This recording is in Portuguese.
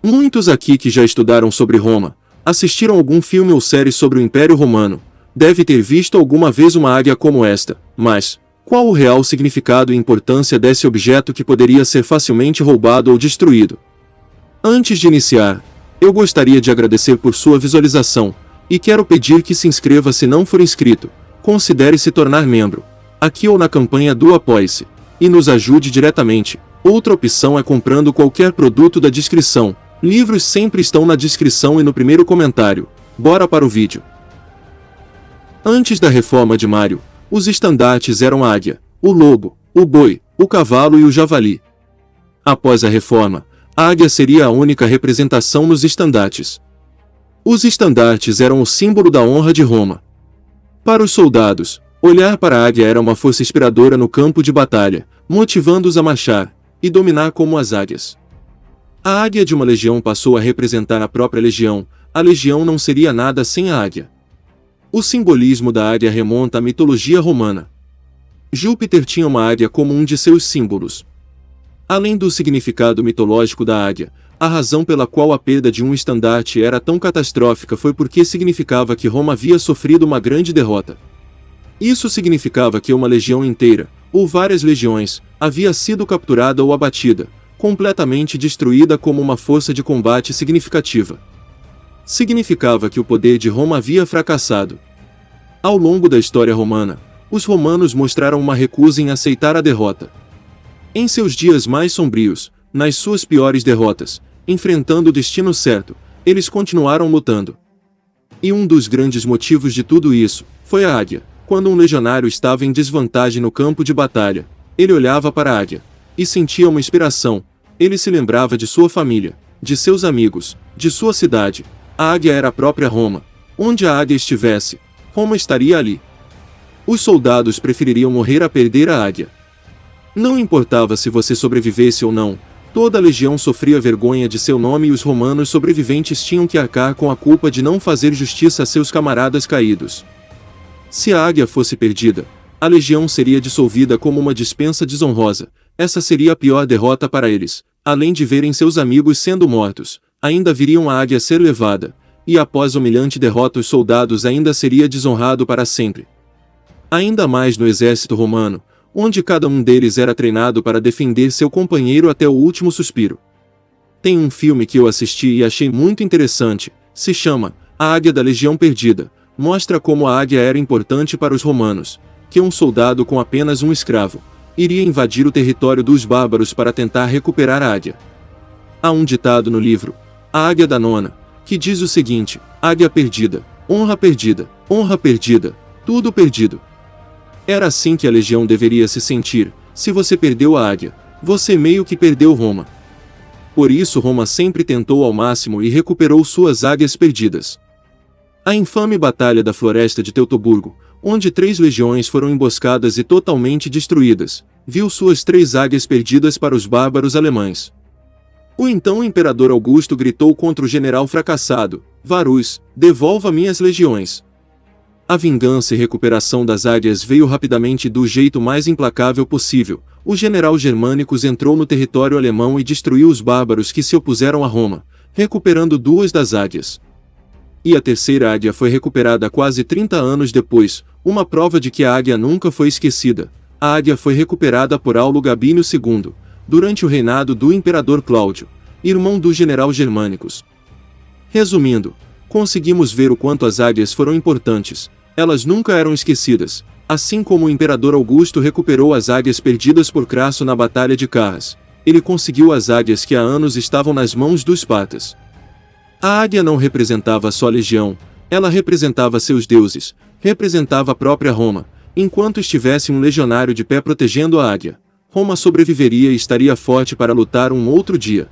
Muitos aqui que já estudaram sobre Roma, assistiram algum filme ou série sobre o Império Romano, deve ter visto alguma vez uma águia como esta, mas qual o real significado e importância desse objeto que poderia ser facilmente roubado ou destruído? Antes de iniciar, eu gostaria de agradecer por sua visualização, e quero pedir que se inscreva se não for inscrito, considere se tornar membro, aqui ou na campanha do Apoie-se, e nos ajude diretamente. Outra opção é comprando qualquer produto da descrição. Livros sempre estão na descrição e no primeiro comentário. Bora para o vídeo. Antes da reforma de Mário, os estandartes eram a águia, o lobo, o boi, o cavalo e o javali. Após a reforma, a águia seria a única representação nos estandartes. Os estandartes eram o símbolo da honra de Roma. Para os soldados, olhar para a águia era uma força inspiradora no campo de batalha, motivando-os a marchar e dominar como as águias. A águia de uma legião passou a representar a própria legião, a legião não seria nada sem a águia. O simbolismo da águia remonta à mitologia romana. Júpiter tinha uma águia como um de seus símbolos. Além do significado mitológico da águia, a razão pela qual a perda de um estandarte era tão catastrófica foi porque significava que Roma havia sofrido uma grande derrota. Isso significava que uma legião inteira, ou várias legiões, havia sido capturada ou abatida, completamente destruída como uma força de combate significativa. Significava que o poder de Roma havia fracassado. Ao longo da história romana, os romanos mostraram uma recusa em aceitar a derrota. Em seus dias mais sombrios, nas suas piores derrotas, enfrentando o destino certo, eles continuaram lutando. E um dos grandes motivos de tudo isso foi a águia. Quando um legionário estava em desvantagem no campo de batalha, ele olhava para a águia e sentia uma inspiração. Ele se lembrava de sua família, de seus amigos, de sua cidade. A águia era a própria Roma. Onde a águia estivesse, Roma estaria ali. Os soldados prefeririam morrer a perder a águia. Não importava se você sobrevivesse ou não, toda a legião sofria vergonha de seu nome e os romanos sobreviventes tinham que arcar com a culpa de não fazer justiça a seus camaradas caídos. Se a águia fosse perdida, a legião seria dissolvida como uma dispensa desonrosa. Essa seria a pior derrota para eles. Além de verem seus amigos sendo mortos, ainda viriam a águia ser levada, e após humilhante derrota os soldados ainda seria desonrado para sempre. Ainda mais no exército romano, onde cada um deles era treinado para defender seu companheiro até o último suspiro. Tem um filme que eu assisti e achei muito interessante, se chama A Águia da Legião Perdida. Mostra como a águia era importante para os romanos, que um soldado com apenas um escravo iria invadir o território dos bárbaros para tentar recuperar a águia. Há um ditado no livro, A Águia da Nona, que diz o seguinte: águia perdida, honra perdida, tudo perdido. Era assim que a legião deveria se sentir. Se você perdeu a águia, você meio que perdeu Roma. Por isso Roma sempre tentou ao máximo e recuperou suas águias perdidas. A infame Batalha da Floresta de Teutoburgo, onde 3 legiões foram emboscadas e totalmente destruídas, viu suas 3 águias perdidas para os bárbaros alemães. O então imperador Augusto gritou contra o general fracassado: Varus, devolva minhas legiões. A vingança e recuperação das águias veio rapidamente do jeito mais implacável possível. O general Germânicos entrou no território alemão e destruiu os bárbaros que se opuseram a Roma, recuperando 2 das águias. E a terceira águia foi recuperada quase 30 anos depois, uma prova de que a águia nunca foi esquecida. A águia foi recuperada por Aulo Gabínio II, durante o reinado do imperador Cláudio, irmão do general Germânicos. Resumindo, conseguimos ver o quanto as águias foram importantes. Elas nunca eram esquecidas, assim como o imperador Augusto recuperou as águias perdidas por Crasso na Batalha de Carras. Ele conseguiu as águias que há anos estavam nas mãos dos espartas. A águia não representava só a legião, ela representava seus deuses, representava a própria Roma. Enquanto estivesse um legionário de pé protegendo a águia, Roma sobreviveria e estaria forte para lutar um outro dia.